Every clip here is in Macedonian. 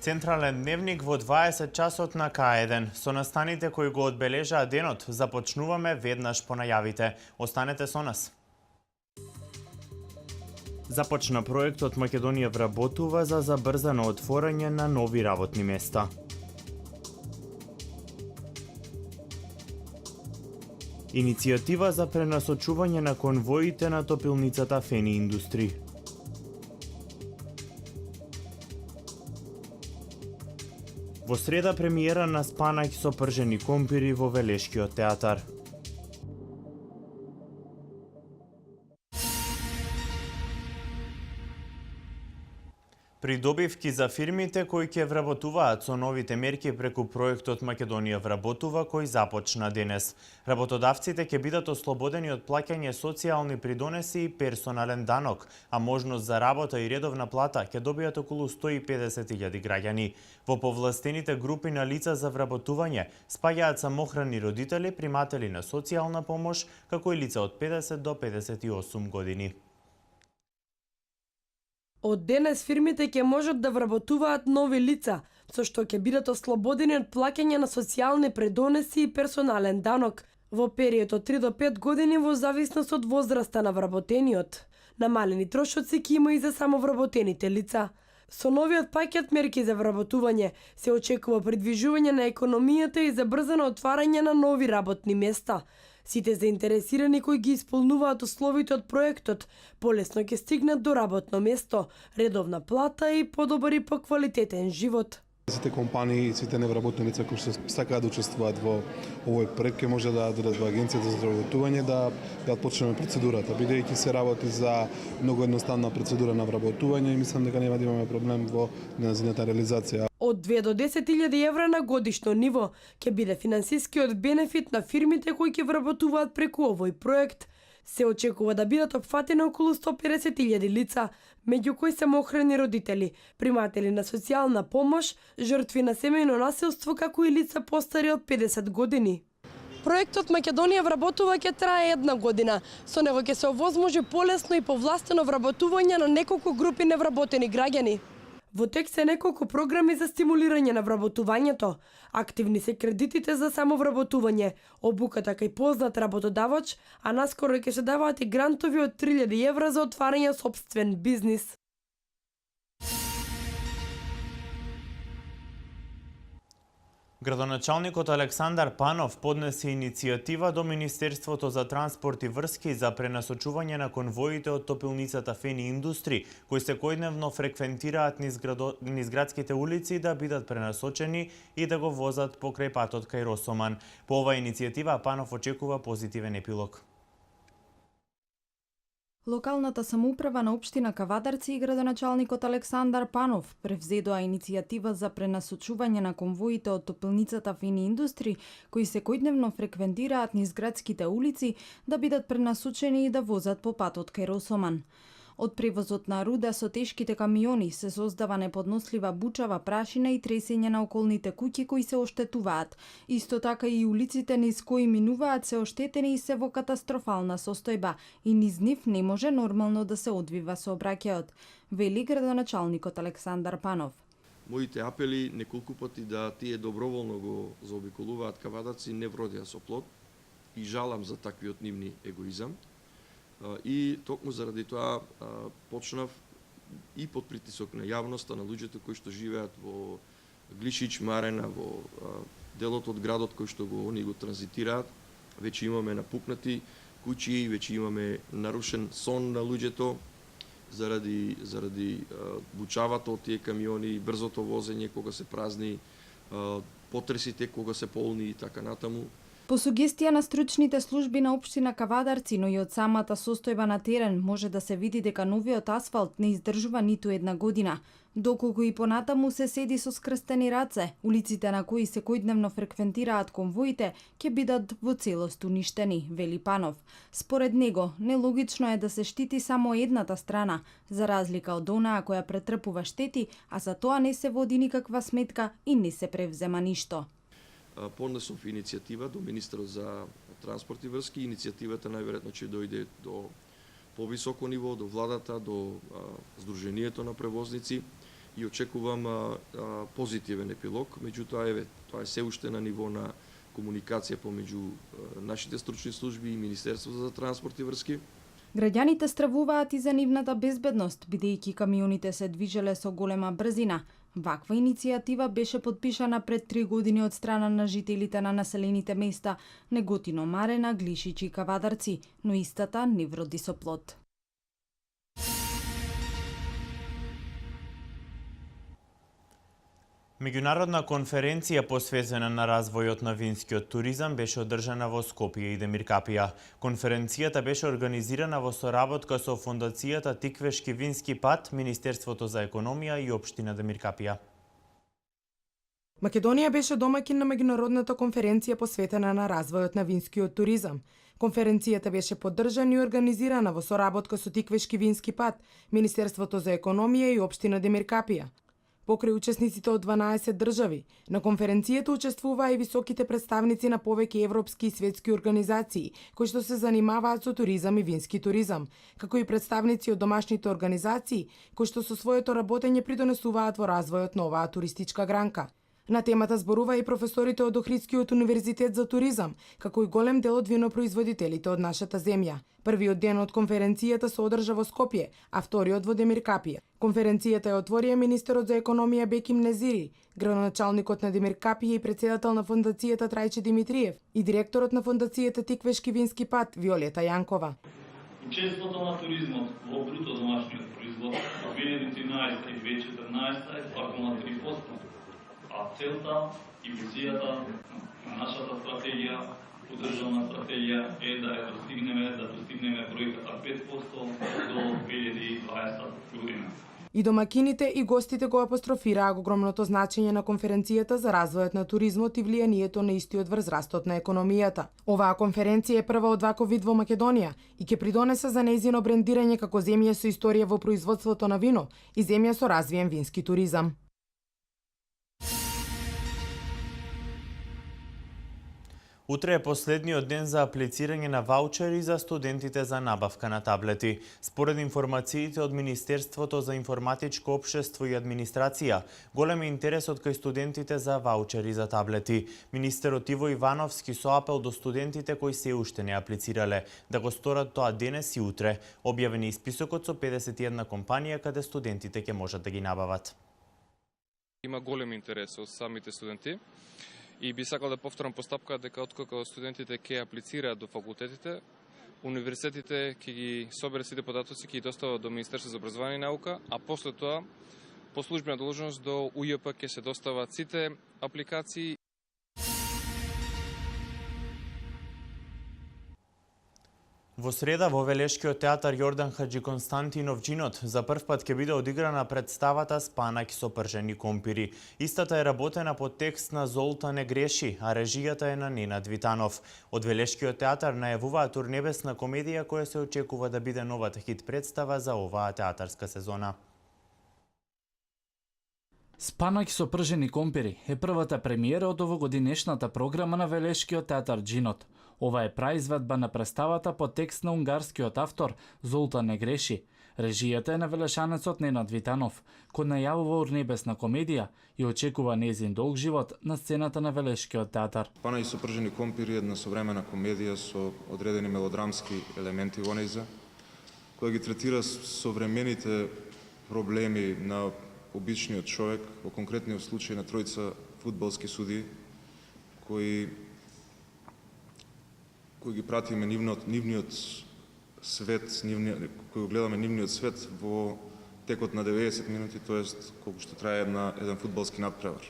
Централен дневник во 20 часот на К1. Со настаните кои го одбележаа денот, започнуваме веднаш по најавите. Останете со нас. Започна проектот Македонија вработува за забрзано отворање на нови работни места. Иницијатива за пренасочување на конвоите на топилницата Фени Индустри. Во среда премиера на спанаќ со пржени компири во Велешкиот театар. Придобивки за фирмите кои ќе вработуваат со новите мерки преку проектот Македонија вработува кој започна денес. Работодавците ќе бидат ослободени од плаќање социјални придонеси и персонален данок, а можност за работа и редовна плата ќе добијат околу 150.000 граѓани. Во повластените групи на лица за вработување спаѓаат самохрани родители, приматели на социјална помош, како и лица од 50 до 58 години. Од денес фирмите ќе можат да вработуваат нови лица, со што ќе бидат ослободени од плаќање на социјални предонеси и персонален данок во период од 3 до 5 години во зависност од возраста на вработениот. Намалени трошоци ќе има и за самовработените лица. Со новиот пакет мерки за вработување се очекува придвижување на економијата и забрзано отварање на нови работни места. Сите заинтересирани кои ги исполнуваат условите од проектот полесно ќе стигнат до работно место, редовна плата и подобар и поквалитетен живот. Сите компании и сите невработени лица кои што сакаат да учествуваат во овој проект ќе може да додат во агенцијата за вработување да почнеме процедурата, бидејќи се работи за многу едноставна процедура на вработување и мислам дека нема да имаме проблем во нејзината реализација. Од 2 до 10.000 евра на годишно ниво ќе биде финансискиот бенефит на фирмите кои ќе вработуваат преку овој проект. Се очекува да бидат опфатени околу 150.000 лица, меѓу кои самохрани родители, приматели на социјална помош, жртви на семејно насилство, како и лица постари од 50 години. Проектот Македонија вработува ќе трае 1 година. Со него ќе се овозможи полесно и повластено вработување на неколку групи невработени граѓани. Во тек се неколку програми за стимулирање на вработувањето. Активни се кредитите за самовработување, обуката кај познат работодавач, а наскоро ќе се даваат и грантови од 3.000 евра за отварање сопствен бизнис. Градоначалникот Александар Панов поднесе иницијатива до Министерството за транспорт и врски за пренасочување на конвоите од топилницата Фени Индустри, кои секојдневно фреквентираат низ градските улици да бидат пренасочени и да го возат покрај патот кај Росоман. По оваа иницијатива Панов очекува позитивен епилог. Локалната самоуправа на општина Кавадарци и градоначалникот Александар Панов превзедоа иницијатива за пренасочување на конвоите од топилницата Фени Индустри, кои секојдневно фреквентираат низ градските улици, да бидат пренасочени и да возат по патот кај Росоман. Од превозот на руда со тешките камиони се создава неподнослива бучава прашина и тресење на околните куќи кои се оштетуваат. Исто така и улиците низ кои минуваат се оштетени и се во катастрофална состојба и низ нив не може нормално да се одвива сообраќајот, вели градоначалникот Александар Панов. Моите апели неколку пати да тие доброволно го заобиколуваат Кавадарци не вродија со плод и жалам за таквиот нивни егоизам. И токму заради тоа почнав и под притисок на јавноста, на луѓето кои што живеат во Глишич, Марена, во делот од градот кој што они го транзитираат. Веќе имаме напукнати куќи, веќе имаме нарушен сон на луѓето заради бучавата од тие камиони, брзото возење кога се празни, потресите кога се полни и така натаму. По сугестија на стручните служби на општина Кавадарци, но и од самата состојба на терен, може да се види дека новиот асфалт не издржува ниту една година. Доколку и понатаму се седи со скрстени раце, улиците на кои секојдневно фреквентираат конвоите ќе бидат во целост уништени, вели Панов. Според него, нелогично е да се штити само едната страна, за разлика од онаа која претрпува штети, а за тоа не се води никаква сметка и не се превзема ништо. Поднесов иницијатива до министерот за транспорт и врски. Иницијативата најверојатно ќе дојде до повисоко ниво, до владата, до Сдруженијето на превозници и очекувам позитивен епилог, меѓутоа еве тоа е се уште на ниво на комуникација помеѓу нашите стручни служби и Министерството за транспорт и врски. Граѓаните стравуваат и за нивната безбедност, бидејќи камионите се движеле со голема брзина. Ваква иницијатива беше подпишана пред 3 години од страна на жителите на населените места Неготино, Марена, Глишич и Кавадарци, но истата не вроди со плод. Меѓународна конференција посветена на развојот на винскиот туризам беше одржана во Скопје и Демиркапија. Конференцијата беше организирана во соработка со Фондацијата Тиквешки вински пат, Министерството за економија и Општина Демиркапија. Македонија беше домаќин на меѓународната конференција посветена на развојот на винскиот туризам. Конференцијата беше поддржана и организирана во соработка со Тиквешки вински пат, Министерството за економија и Општина Демиркапија. Покрај учесниците од 12 држави, на конференцијата учествуваа и високите представници на повеќе европски и светски организации, кои што се занимаваат со туризам и вински туризам, како и представници од домашните организации, кои што со своето работење придонесуваат во развојот на оваа туристичка гранка. На темата зборува и професорите од Охридскиот универзитет за туризам, како и голем дел од винопроизводителите од нашата земја. Првиот ден од конференцијата се одржа во Скопје, а вториот во Демиркапија. Конференцијата ја отворија министерот за економија Беким Незири, градоначалникот на Демиркапија и председател на фондацијата Трајче Димитриев и директорот на фондацијата Тиквешки вински пат Виолета Јанкова. Учеството на туризмот во бруто домашниот производ во 2013 и 2014 е стартно на 3%. А целта и визијата на нашата стратегија, одржана стратегија е да достигнеме бројката 5% до 2020 година. И домакините и гостите го апострофираа огромното значење на конференцијата за развојот на туризмот и влијанието на истиот врз растот на економијата. Оваа конференција е прва од ваков вид во Македонија и ќе придонесе за нејзино брендирање како земја со историја во производството на вино и земја со развиен вински туризам. Утре е последниот ден за аплицирање на ваучери за студентите за набавка на таблети. Според информациите од Министерството за информатичко општество и администрација, голем е интересот кај студентите за ваучери за таблети. Министерот Иво Ивановски со апел до студентите кои се уште не аплицирале да го сторат тоа денес и утре. Објавени и списокот со 51 компанија каде студентите ќе можат да ги набават. Има голем интерес од самите студенти. И би сакал да повторам постапка дека откако студентите ќе аплицираат до факултетите, универзитетите ќе ги собере сите податоци, ќе ги достават до Министерството за образование и наука, а после тоа по службена должност до УЈП ќе се достават сите апликации. Во среда во Велешкиот театар Јордан Хаджи Константинов Джинот за прв пат ќе биде одиграна представата Спанаќ со пржени компири. Истата е работена по текст на Золта не греши, а режијата е на Ненад Витанов. Од Велешкиот театар најавуваат урнебесна комедија која се очекува да биде новата хит представа за оваа театарска сезона. Спанаќ со пржени компири е првата премиера од овогодинешната програма на Велешкиот театар Джинот. Ова е праизведба на представата по текст на унгарскиот автор Золта не греши. Режијата е на велешанецот Ненад Витанов, кој најавува урнебесна комедија и очекува нејзин долг живот на сцената на Велешкиот театар. Спанаќ со пржени компири е една современа комедија со одредени мелодрамски елементи во нејза, која ги третира современите проблеми на обичниот човек, во конкретниот случај на тројца фудбалски судии, кои ги пратиме нивниот свет, кој го гледаме нивниот свет во текот на 90 минути, тоест колку што трае еден фудбалски надпревар.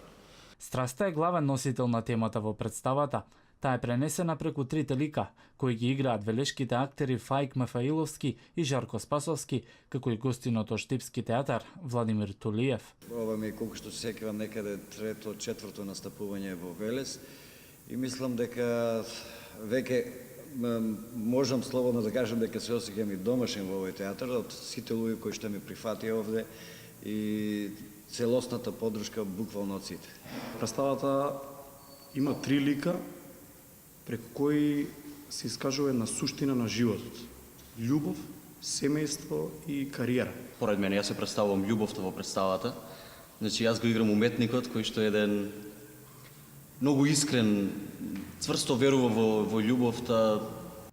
Страста е главен носител на темата во представата. Таа е пренесена преку трите лика, кои ги играат велешките актери Фајк Мефаиловски и Жарко Спасовски, како и гостиното Штипски театар Владимир Тулиев. Ова ми е колку што се сеќавам некаде трето, четврто настапување во Велес и мислам дека веќе можам слободно да кажам дека се осеќам и домашен во овој театар од сите луѓе кои што ме прифатија овде и целосната поддршка буквално од сите. Представата има три лика преку кои се искажува една суштина на животот. Љубов, семејство и кариера. Поред мене, јас се представувам љубовта во представата Значи јас го играм уметникот кој што е еден многу искрен, цврсто верува во љубовта.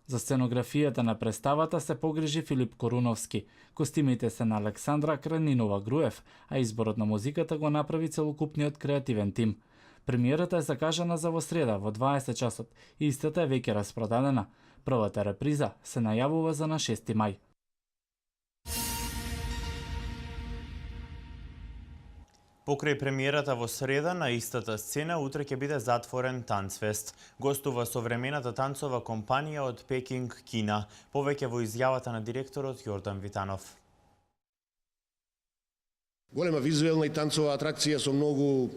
За сценографијата на представата се погрижи Филип Коруновски. Костимите се на Александра Кранинова-Груев, а изборот на музиката го направи целокупниот креативен тим. Премиерата е закажана за во среда во 20 часот и истата е веќе распродадена. Првата реприза се најавува за на 6 мај. Покрај премиерата во среда на истата сцена, утре ќе биде затворен танцфест. Гостува современата танцова компанија од Пекинг, Кина. Повеќе во изјавата на директорот Јордан Витанов. Голема визуелна и танцова атракција со многу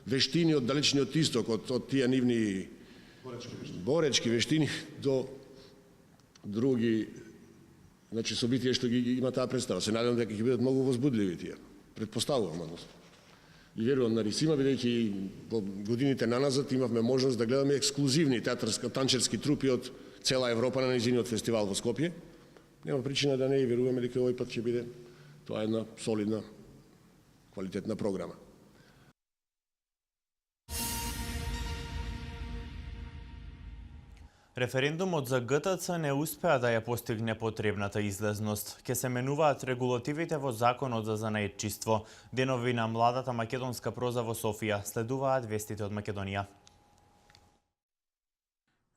вештини од далечниот исток, од тие нивни боречки вештини до други, значи собитија што ги има таа представа. Се надевам дека ќе бидат многу возбудливи тие. Предпоставувам, односно. И верувам на Рисима, бидејќи во годините наназад имавме можност да гледаме ексклузивни танчерски трупи од цела Европа на нејзиниот фестивал во Скопје. Нема причина да не и веруваме дека овој пат ќе биде тоа една солидна, квалитетна програма. Референдумот за ГТЦ не успеа да ја постигне потребната излезност. Ке се менуваат регулативите во Законот за занаетчиство. Денови на младата македонска проза во Софија. Следуваат вестите од Македонија.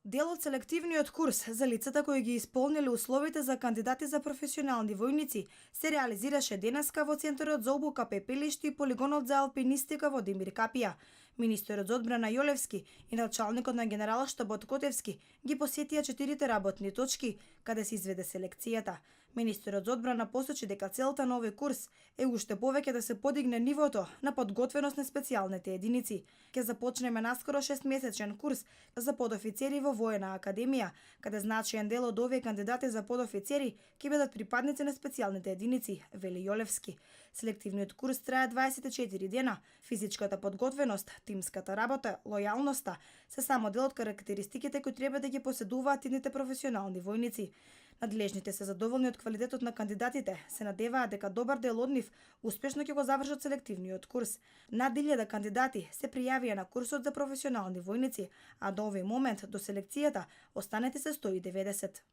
Дел од селективниот курс за лицата кои ги исполниле условите за кандидати за професионални војници се реализираше денеска во Центарот за обука Пепелиште и полигонот за алпинистика во Демир Капија. Министерот за одбрана Јолевски и началникот на генералштабот Котевски ги посетија 4 работни точки каде се изведе селекцијата. Министерот за одбрана посочи дека целта на овој курс е уште повеќе да се подигне нивото на подготвеност на специјалните единици. Ке започнеме наскоро 6-месечен курс за подофицери во Воена академија, каде значаен дел од овие кандидати за подофицери ќе бидат припадници на специјалните единици, вели Јолевски. Селективниот курс трае 24 дена. Физичката подготвеност, тимската работа, лојалноста се само дел од карактеристиките кои треба да ги поседуваат идните професионални војници. Надлежните се задоволни од квалитетот на кандидатите, се надеваат дека добар дел од нив успешно ќе го завршат селективниот курс. Над 1000 кандидати се пријавија на курсот за професионални војници, а до овој момент до селекцијата останати се 190.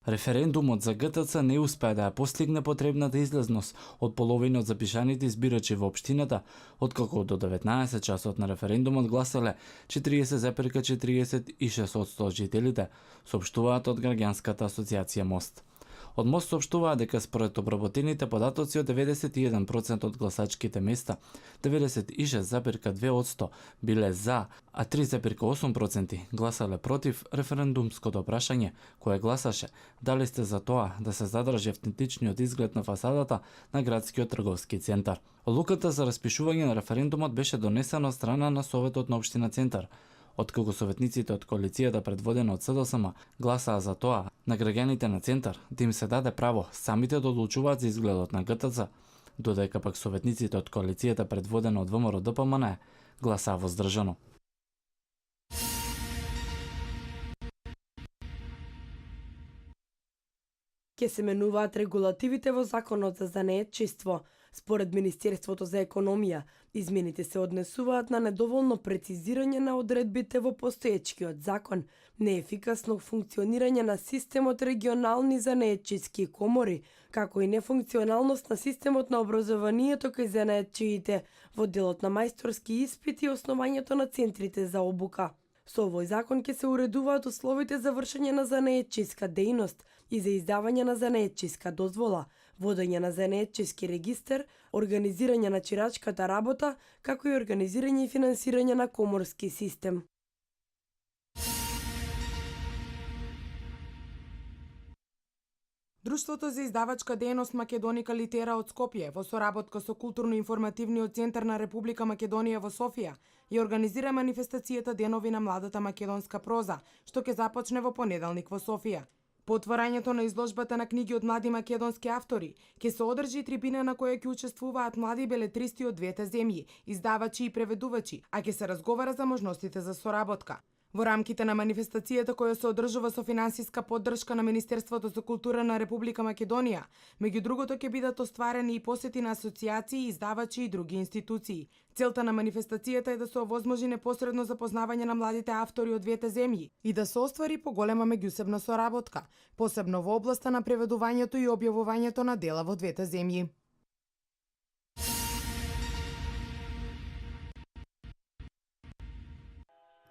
Референдумот за ГТЦ не успеа да ја постигне потребната излезност од половина од запишаните избирачи во општината, откако до 19 часот на референдумот гласале 40,46% од жителите, соопштуваат од граѓанската асоциација МОСТ. Од МОСТ соопштуваа дека според обработените податоци од 91% од гласачките места, 96,2% биле за, а 3,8% гласале против референдумското прашање, кое гласаше дали сте за тоа да се задржи автентичниот изглед на фасадата на градскиот трговски центар. Одлуката за распишување на референдумот беше донесена од страна на Советот на општина Центар, откако советниците од коалицијата предводена од СДСМ гласаа за тоа на граѓаните на Центар да им се даде право самите да одлучуваат за изгледот на ГТЦ, додека пак советниците од коалицијата предводена од ВМРО ДПМН гласаа воздржано. Ке се менуваат регулативите во Законот за занаетчиство. Според Министерството за економија, измените се однесуваат на недоволно прецизирање на одредбите во постоечкиот закон, неефикасно функционирање на системот регионални занаетчиски комори, како и нефункционалност на системот на образованието кај занаетчиите во делот на мајсторски испити и основањето на центрите за обука. Со овој закон ќе се уредуваат условите за вршење на занаетчиска дејност и за издавање на занаетчиска дозвола, водење на занаетчиски регистер, организирање на чирачката работа, како и организирање и финансирање на коморски систем. Друштвото за издавачка дејност Македоника Литера од Скопје во соработка со Културно-информативниот центар на Република Македонија во Софија ја организира манифестацијата Денови на младата македонска проза, што ќе започне во понеделник во Софија. По отворањето на изложбата на книги од млади македонски автори, ќе се одржи трибина на која ќе учествуваат млади белетристи од двете земји, издавачи и преведувачи, а ќе се разговара за можностите за соработка. Во рамките на манифестацијата која се одржува со финансиска поддршка на Министерството за култура на Република Македонија, меѓу другото ќе бидат остварени и посети на асоцијации, издавачи и други институции. Целта на манифестацијата е да се овозможи непосредно запознавање на младите автори од двете земји и да се оствари поголема меѓусебна соработка, посебно во областа на преведувањето и објавувањето на дела во двете земји.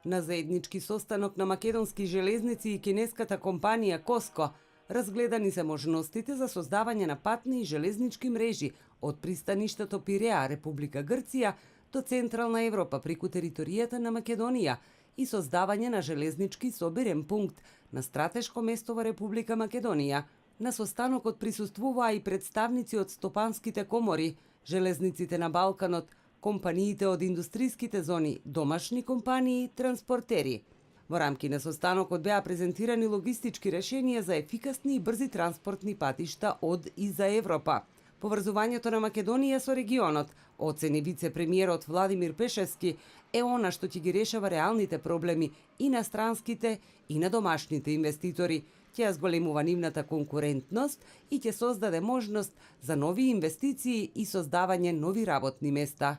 На заеднички состанок на македонски железници и кинеската компанија Коско разгледани се можностите за создавање на патни и железнички мрежи од пристаништето Пиреа, Република Грција, до Централна Европа преку територијата на Македонија и создавање на железнички собирен пункт на стратешко место во Република Македонија. На состанокот присуствуваа и представници од стопанските комори, железниците на Балканот, компаниите од индустриските зони, домашни компании, транспортери. Во рамки на состанокот беа презентирани логистички решенија за ефикасни и брзи транспортни патишта од и за Европа. Поврзувањето на Македонија со регионот, оцени вице-премиерот Владимир Пешевски, е она што ќе ги решава реалните проблеми и на странските и на домашните инвеститори, ќе ја зголемува нивната конкурентност и ќе создаде можност за нови инвестиции и создавање нови работни места.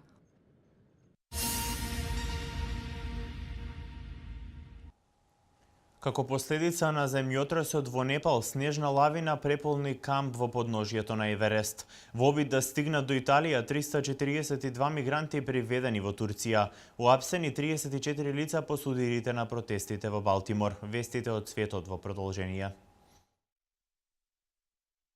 Како последица на земјотресот во Непал, снежна лавина преполни камп во подножјето на Еверест. Во обид да стигнат до Италија, 342 мигранти приведени во Турција. Уапсени 34 лица по судирите на протестите во Балтимор. Вестите од светот во продолжение.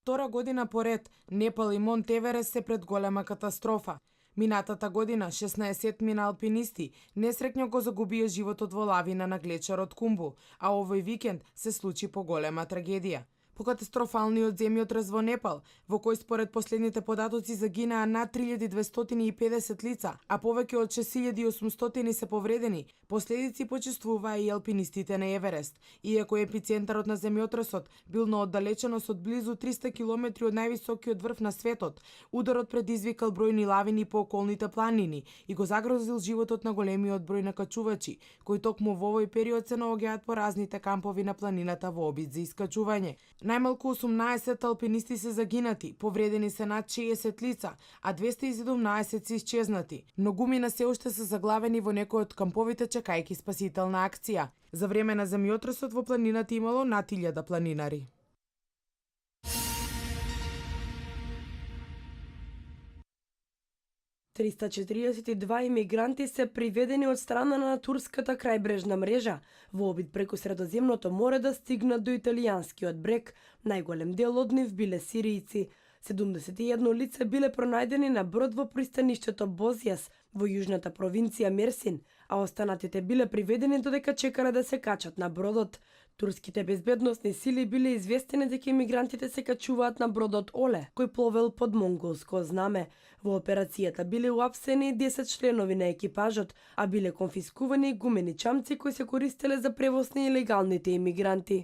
Втора година поред, Непал и Монт Еверест се пред голема катастрофа. Минатата година 16 алпинисти несреќно го загубија животот во лавина на глечерот Кумбу, а овој викенд се случи поголема трагедија. По катастрофалниот земјотрес во Непал, во кој според последните податоци загинаа над 3250 лица, а повеќе од 6800 се повредени, последици почувствуваа и алпинистите на Еверест. Иако епицентарот на земјотресот бил на оддалеченост од близу 300 километри од највисокиот врв на светот, ударот предизвикал бројни лавини по околните планини и го загрозил животот на големиот број на качувачи, кои токму во овој период се наоѓаат по разните кампови на планината во обид за искачување. Најмалку 18 алпинисти се загинати, повредени се над 60 лица, а 217 се исчезнати. Многумина се уште се заглавени во некој од камповите чекајки спасителна акција. За време на земјотресот во планината имало над 1000 планинари. ...342 имигранти се приведени од страна на турската крајбрежна мрежа во обид преку Средоземното море да стигнат до италијанскиот брег. Најголем дел од нив биле сиријци. 71 лица биле пронајдени на брод во пристаништето Бозјас во јужната провинција Мерсин, а останатите биле приведени додека чекале да се качат на бродот. Турските безбедносни сили биле известени дека имигрантите се качуваат на бродот Оле, кој пловел под монголско знаме. Во операцијата биле уапсени 10 членови на екипажот, а биле конфискувани гумени чамци кои се користеле за превоз на илегалните имигранти.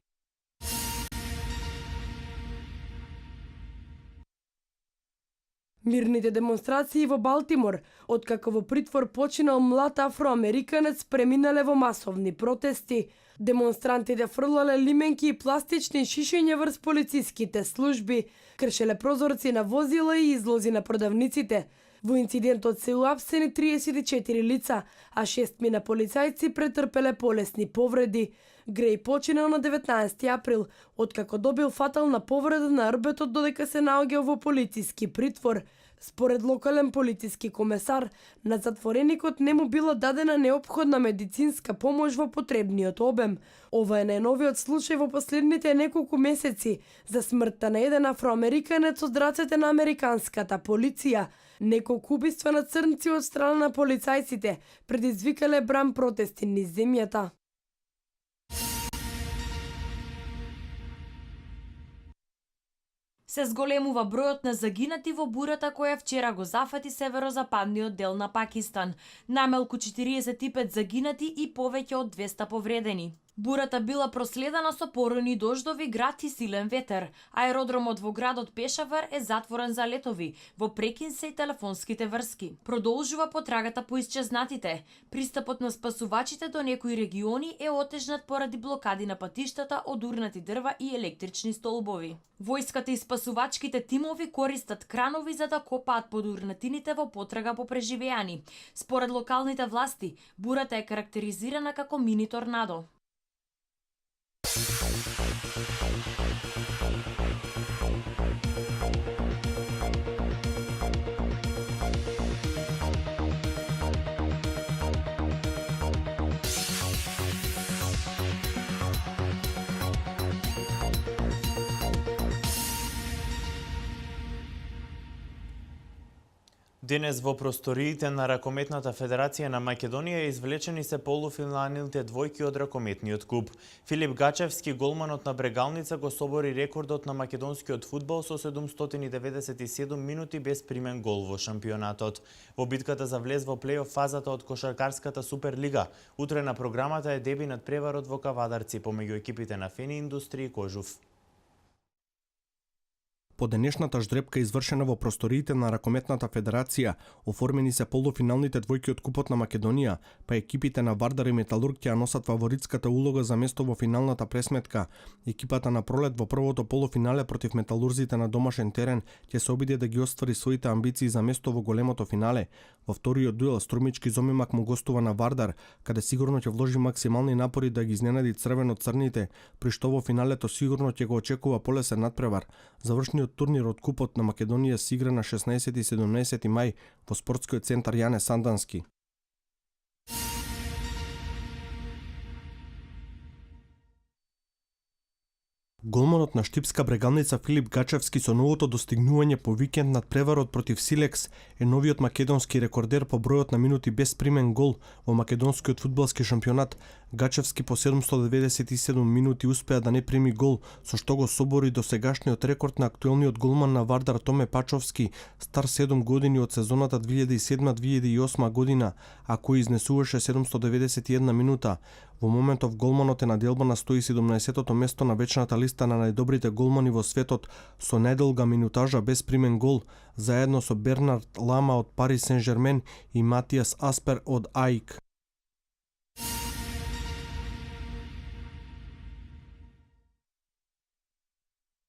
Мирните демонстрации во Балтимор, откако во притвор починал млад афроамериканец, преминале во масовни протести. Демонстрантите фрлале лименки и пластични шишења врз полициските служби, кршеле прозорци на возила и излози на продавниците. Во инцидентот се уапсени 34 лица, а 6 полицајци претрпеле полесни повреди. Греј починал на 19 април, откако добил фатална повреда на рбетот додека се наоѓал во полициски притвор. Според локален полициски комесар, на затвореникот не му била дадена неопходна медицинска помош во потребниот обем. Ова е најновиот случај во последните неколку месеци за смртта на еден афроамериканец од рацете на американската полиција. Неколку убиства на црнци од страна на полицајците предизвикале бран протести низ земјата. Се зголемува бројот на загинати во бурата која вчера го зафати северозападниот дел на Пакистан. Најмалку 45 загинати и повеќе од 200 повредени. Бурата била проследена со поројни дождови, град и силен ветер. Аеродромот во градот Пешавар е затворен за летови, во прекин се и телефонските врски. Продолжува потрагата по исчезнатите. Пристапот на спасувачите до некои региони е отежнат поради блокади на патиштата од урнати дрва и електрични столбови. Војската и спасувачките тимови користат кранови за да копаат под урнатините во потрага по преживеани. Според локалните власти, бурата е карактеризирана како мини торнадо. Денес во просториите на Ракометната федерација на Македонија извлечени се полуфиналните двојки од ракометниот куп. Филип Гачевски, голманот на Брегалница, го собори рекордот на македонскиот фудбал со 797 минути без примен гол во шампионатот. Во битката за влез во плейоф фазата од кошаркарската Суперлига, утре на програмата е деби над преварот во Кавадарци помеѓу екипите на Фени Индустрии и Кожув. По денешната ждрепка извршена во просториите на Ракометната федерација, оформени се полуфиналните двојки од Купот на Македонија, па екипите на Вардар и Металург ќе носат фаворитската улога за место во финалната пресметка. Екипата на Пролет во првото полуфинале против металурзите на домашен терен ќе се обиде да ги оствари своите амбиции за место во големото финале. Во вториот дуел Струмички Зомимак му гостува на Вардар, каде сигурно ќе вложи максимални напори да ги изненади црвено-црните, при што во финалето сигурно ќе го очекува полесен надпревар. Завршниот турнир од Купот на Македонија се игра на 16 и 17 мај во спортскиот центар Јане Сандански. Голманот на Штипска Брегалница Филип Гачевски со новото достигнување по викенд над преварот против Силекс е новиот македонски рекордер по бројот на минути без примен гол во македонскиот фудбалски шампионат. Гачевски по 797 минути успеа да не прими гол, со што го собори досегашниот рекорд на актуелниот голман на Вардар Томе Пачовски, стар 7 години од сезоната 2007-2008 година, а кој изнесуваше 791 минута. Во моментов голманот е на делба на 117-тото место на вечната листа на најдобрите голмани во светот со најдолга минутажа без примен гол, заедно со Бернард Лама од Парис Сен-Жермен и Матиас Аспер од АИК.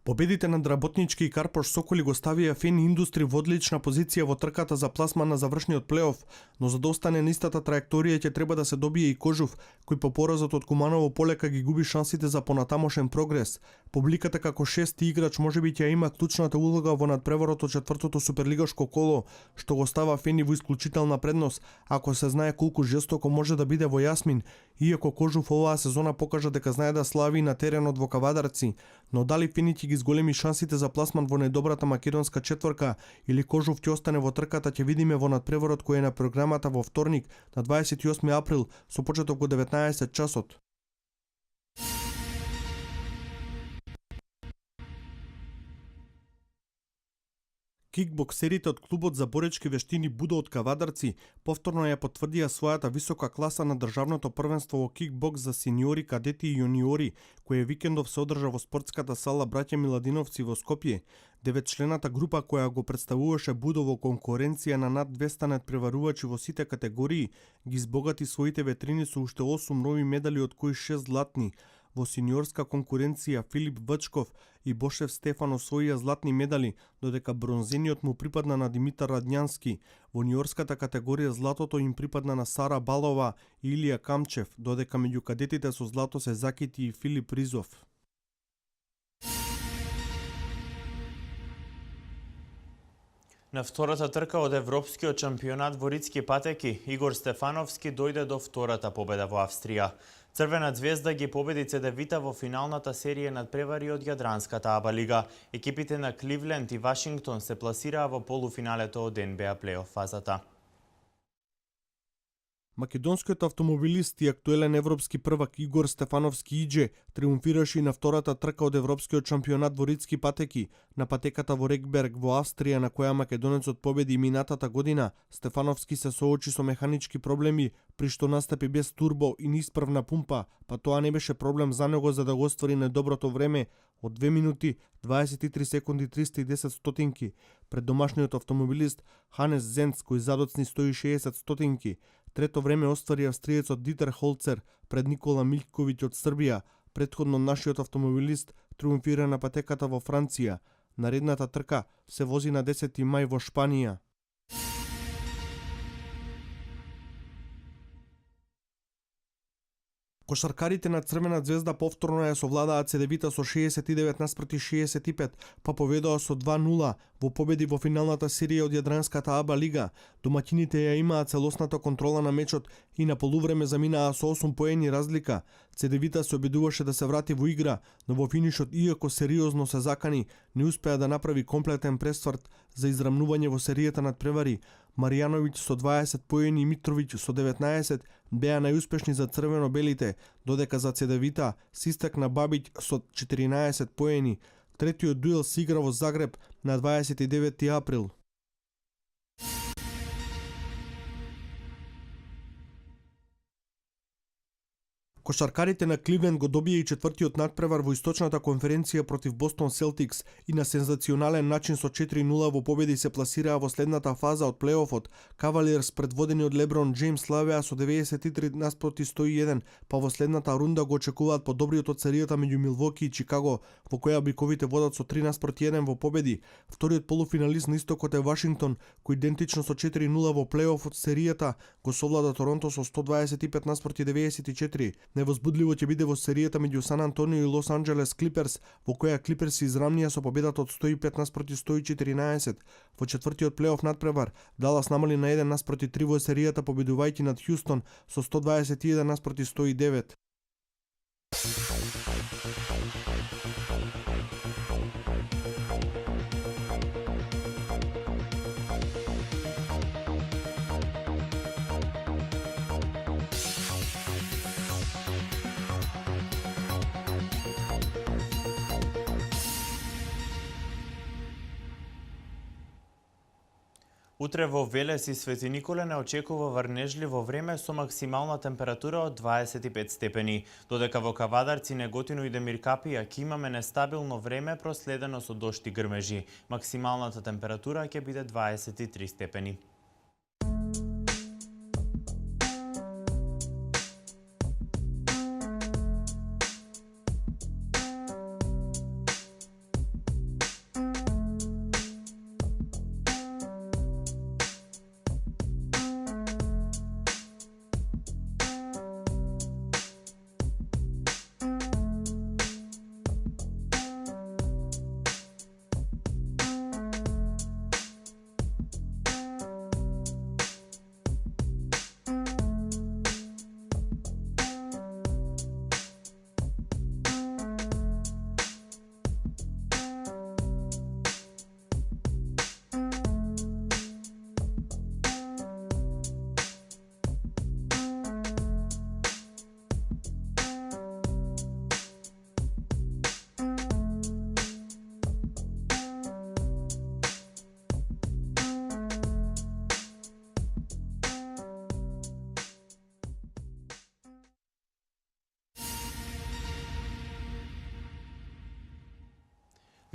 Победите над Работнички и Карпош Соколи го ставија Фени Индустри во одлична позиција во трката за пласман на завршниот плейоф, но за да остане на истата траекторија ќе треба да се добие и Кожув, кој по поразот од Куманово полека ги губи шансите за понатамошен прогрес. Публиката како шести играч можеби ќе има клучната улога во надпреварот од четвртото суперлигашко коло, што го става Фени во исклучителна предност, ако се знае колку жестоко може да биде во Јасмин, иако Кожув оваа сезона покажа дека знае да слави на теренот во Кавадарци, но дали Фени ќе ги зголеми шансите за пласман во најдобрата македонска четворка или Кожув ќе остане во трката, ќе видиме во надпреварот кој е на програмата во вторник на 28 април со почеток од 19 часот. Кикбоксерите од клубот за боречки вештини Будо од Кавадарци повторно ја потврдија својата висока класа на државното првенство во кикбокс за сениори, кадети и јуниори, кој викендов се одржа во спортската сала Браќа Миладиновци во Скопје. 9-члената група која го представуваше Будо во конкуренција на над 200 надпреварувачи во сите категории, ги збогати своите ветрини со уште 8 нови медали, од кои 6 златни. Во сениорска конкуренција Филип Вачков и Бошев Стефано освоија златни медали, додека бронзениот му припадна на Димитар Радњански. Во ниорската категорија златото им припадна на Сара Балова и Илија Камчев, додека меѓу кадетите со злато се закити и Филип Ризов. На втората трка од Европскиот шампионат во ритски патеки, Игор Стефановски дојде до втората победа во Австрија. Црвена звезда ги победи ЦДВита во финалната серија надпревари од Јадранската АБА лига. Екипите на Кливленд и Вашингтон се пласираа во полуфиналето од НБА плейоф фазата. Македонскиот автомобилист и актуелен европски првак Игор Стефановски Идже триумфираше и на втората трка од европскиот шампионат во ридски патеки на патеката во Рекберг во Австрија, на која македонецот победи минатата година. Стефановски се соочи со механички проблеми, при што настапи без турбо и неисправна пумпа, па тоа не беше проблем за него за да го оствари најдоброто време од 2 минути 23 секунди 310 стотинки пред домашниот автомобилист Ханес Зенц кој задоцни 160 стотинки. Трето време оствари австриецот Дитер Холцер пред Никола Милковиќ од Србија. Претходно нашиот автомобилист триумфира на патеката во Франција. Наредната трка се вози на 10 мај во Шпанија. Кошаркарите на Црвена звезда повторно ја совладаат СДВ-та со 69:65, па поведоа со 2:0 во победи во финалната серија од Јадранската АБА лига. Домаќините ја имаат целосната контрола на мечот и на полувреме заминаа со 8 поени разлика. СДВ-та се обидуваше да се врати во игра, но во финишот, иако сериозно се закани, не успеа да направи комплетен пресврт за израмнување во серијата надпревари. Маријановиќ со 20 поени и Митровиќ со 19 беа најуспешни за црвено-белите, додека за ЦДВ-та се истакна Бабиќ со 14 поени. Третиот дуел се игра во Загреб на 29 април. Кошаркарите на Кливленд го добија и четвртиот надпревар во источната конференција против Бостон Селтикс и на сензационален начин со 4:0 во победи се пласираа во следната фаза од плейофот. Кавалиерс, предводени од Леброн Джеймс, славеа со 93 наспроти 101, па во следната рунда го очекуваат подобриот од серијата меѓу Милвоки и Чикаго, во која биковите водат со 3 наспроти 1 во победи. Вториот полуфиналист на истокот е Вашингтон, кој идентично со 4:0 во плейофот серијата го совлада Торонто со 125 наспроти 94. Невозбудливо ќе биде во серијата меѓу Сан Антонио и Лос Анџелес Клиперс, во која Клиперс израмнија со победата од 105 наспроти 114. Во четвртиот плейоф надпревар, Далас намали на 1 наспроти 3 во серијата, победувајќи над Хјустон со 121 наспроти 109. Утре во Велес и Свети Николе не очекува врнежливо време со максимална температура од 25 степени, додека во Кавадарци, Неготино и Демиркапија ќе имаме нестабилно време проследено со дожд и грмежи. Максималната температура ќе биде 23 степени.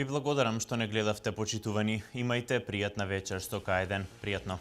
Ви благодарам што не гледавте, почитувани. Имајте пријатна вечер со К1. Пријатно.